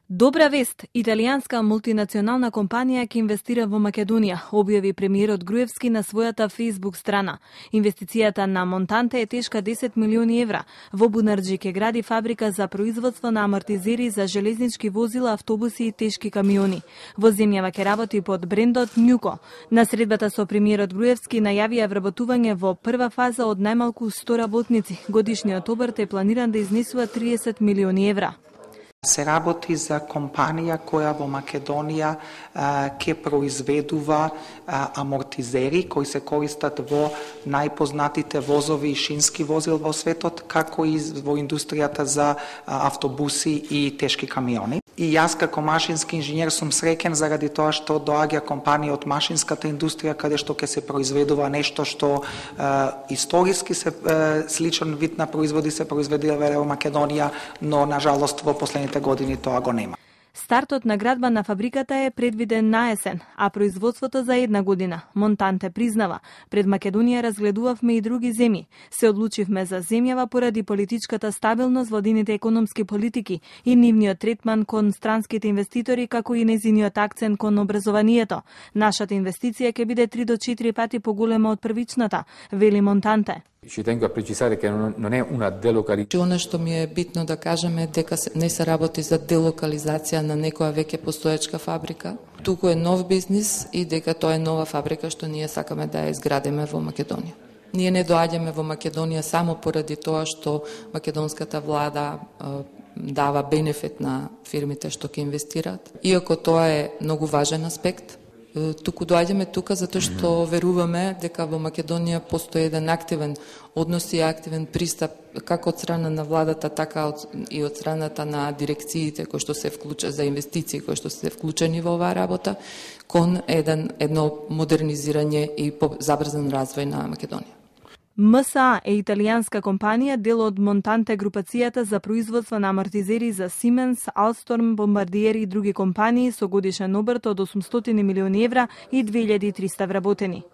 Добра вест, италијанска мултинационална компанија ќе инвестира во Македонија, објави премиерот Груевски на својата Facebook страна. Инвестицијата на Монтанте е тешка 10 милиони евра. Во Бунарџи ќе гради фабрика за производство на амортизери за железнички возила, автобуси и тешки камиони. Во земјава ќе работи под брендот Нјуко. На средбата со премиерот Груевски најавија вработување во прва фаза од најмалку 100 работници. Годишниот обрт е планиран да изнесува 30 милиони евра. Се работи за компанија која во Македонија ќе произведува амортизери кои се користат во најпознатите возови и шински возил во светот, како и во индустријата за автобуси и тешки камиони. И јас како машински инженер сум среќен заради тоа што доаѓа компанија од машинската индустрија каде што ќе се произведува нешто што историски се сличен вид на производи се произведува во Македонија, но на жалост во последните години тоа го нема. Стартот на градба на фабриката е предвиден на есен, а производството за 1 година. Монтанте признава, пред Македонија разгледувавме и други земји. Се одлучивме за земјава поради политичката стабилност, владините економски политики и нивниот третман кон странските инвеститори, како и незиниот акцент кон образованието. Нашата инвестиција ќе биде 3 до 4 пати поголема од првичната, вели Монтанте. Ci tengo a precisare che non è una delocalizzazione. Она што ми е битно да кажеме дека не се работи за делокализација на некоја веќе постоечка фабрика, туку е нов бизнис и дека тоа е нова фабрика што ние сакаме да ја изградиме во Македонија. Ние не доаѓаме во Македонија само поради тоа што македонската влада дава бенефит на фирмите што ќе инвестираат, иако тоа е многу важен аспект. Туку доаѓаме тука затоа што веруваме дека во Македонија постои еден активен однос и активен пристап како од страна на владата, така и од страната на дирекциите кои што се вклучат за инвестиции, кои што се вклучени во оваа работа, кон едно модернизирање и забрзан развој на Македонија. МСА е италијанска компанија, дел од Монтанте групацијата за производство на амортизери за Siemens, Alstom, Bombardier и други компании со годишен обрт од 800 милиони евра и 2300 вработени.